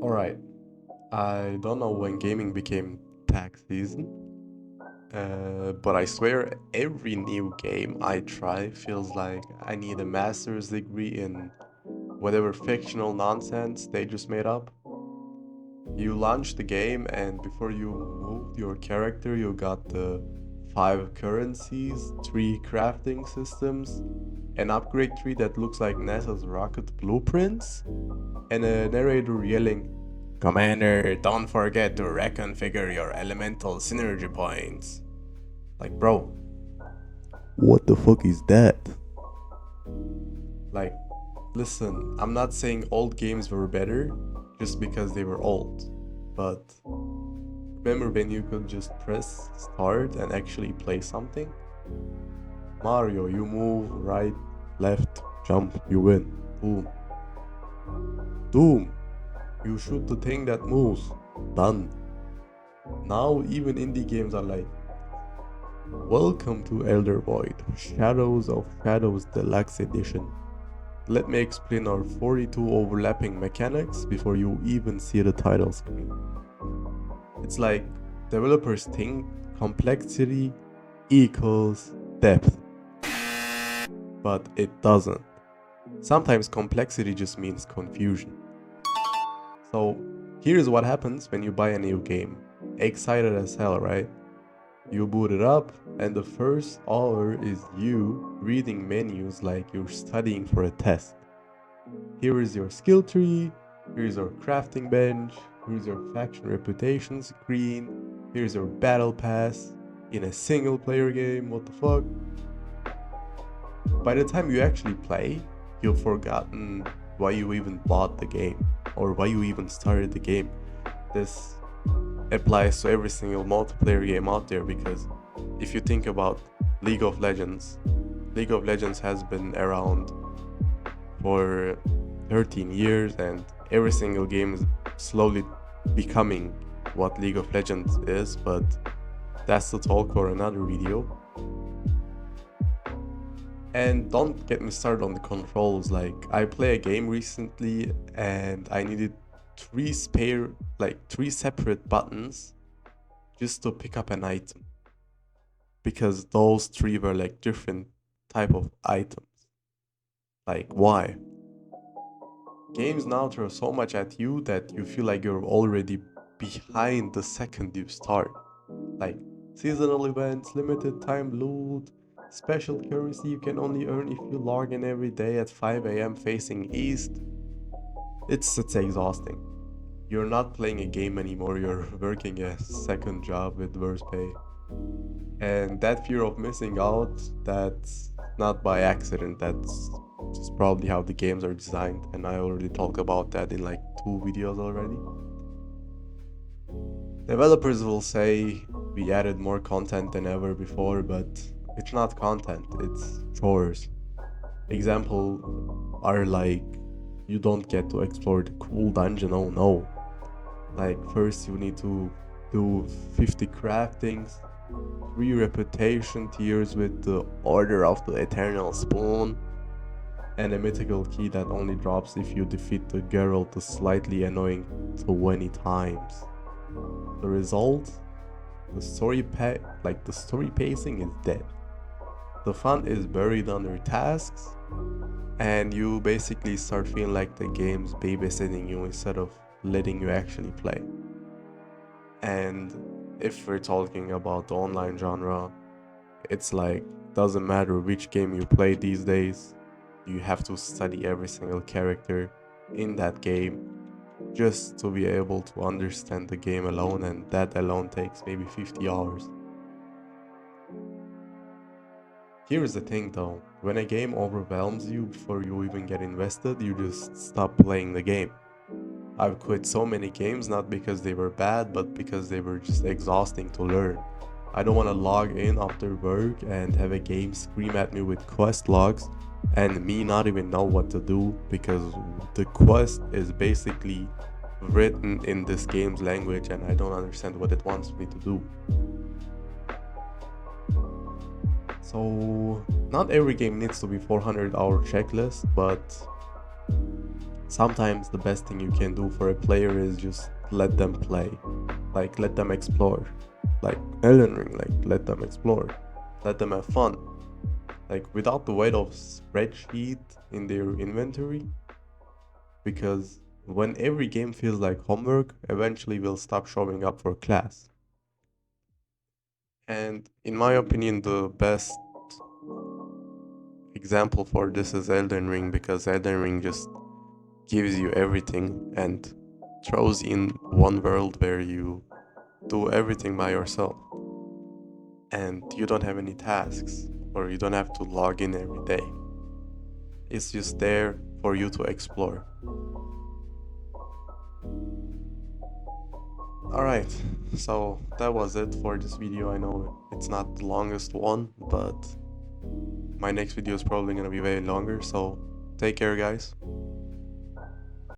Alright, I don't know when gaming became tax season, but I swear every new game I try feels like I need a master's degree in whatever fictional nonsense they just made up. You launch the game, and before you moved your character, you got the five currencies, three crafting systems, an upgrade tree that looks like NASA's rocket blueprints, and a narrator yelling, "Commander, don't forget to reconfigure your elemental synergy points." Like, bro, what the fuck is that? Like, listen, I'm not saying old games were better just because they were old, but remember when you could just press start and actually play something? Mario, you move right, left, jump, you win. Boom. Doom, you shoot the thing that moves. Done. Now even indie games are like, "Welcome to Elder Void, Shadows of Shadows Deluxe Edition. Let me explain our 42 overlapping mechanics before you even see the title screen." It's like developers think complexity equals depth, but it doesn't. Sometimes complexity just means confusion. So here's what happens when you buy a new game. Excited as hell, right? You boot it up, and the first hour is you reading menus like you're studying for a test. Here is your skill tree, here's your crafting bench, here's your faction reputation screen, here's your battle pass in a single player game, what the fuck? By the time you actually play, you've forgotten why you even bought the game or why you even started the game. This applies to every single multiplayer game out there because if you think about League of Legends, League of Legends has been around for 13 years and every single game is slowly becoming what League of Legends is, but that's the talk for another video. And don't get me started on the controls. Like, I play a game recently and I needed three separate buttons just to pick up an item because those three were like different type of items. Like, why? Games now throw so much at you that you feel like you're already behind the second you start. Like seasonal events, limited time loot, special currency you can only earn if you log in every day at 5 a.m. facing east. It's exhausting. You're not playing a game anymore, you're working a second job with worse pay. And that fear of missing out, that's not by accident, that's just probably how the games are designed. And I already talked about that in like 2 videos already. Developers will say we added more content than ever before, but it's not content, it's chores. Example are like, you don't get to explore the cool dungeon, oh no. Like, first you need to do 50 craftings, 3 reputation tiers with the Order of the Eternal Spoon, and a mythical key that only drops if you defeat the Geralt the slightly annoying 20 times. The result? The story pacing is dead. The fun is buried under tasks, and you basically start feeling like the game's babysitting you instead of letting you actually play. And if we're talking about the online genre, it's like, doesn't matter which game you play these days, you have to study every single character in that game just to be able to understand the game alone, and that alone takes maybe 50 hours. Here's the thing though, when a game overwhelms you before you even get invested, you just stop playing the game. I've quit so many games not because they were bad, but because they were just exhausting to learn. I don't want to log in after work and have a game scream at me with quest logs and me not even know what to do because the quest is basically written in this game's language and I don't understand what it wants me to do. So not every game needs to be 400-hour checklist, but Sometimes the best thing you can do for a player is just let them play, like let them explore, like Elden Ring, like let them explore, let them have fun, like without the weight of spreadsheet in their inventory. Because when every game feels like homework, eventually we'll stop showing up for class. And in my opinion, the best example for this is Elden Ring, because Elden Ring just gives you everything and throws in one world where you do everything by yourself and you don't have any tasks or you don't have to log in every day. It's just there for you to explore. Alright, so that was it for this video. I know it's not the longest one, but my next video is probably gonna be way longer, so take care, guys.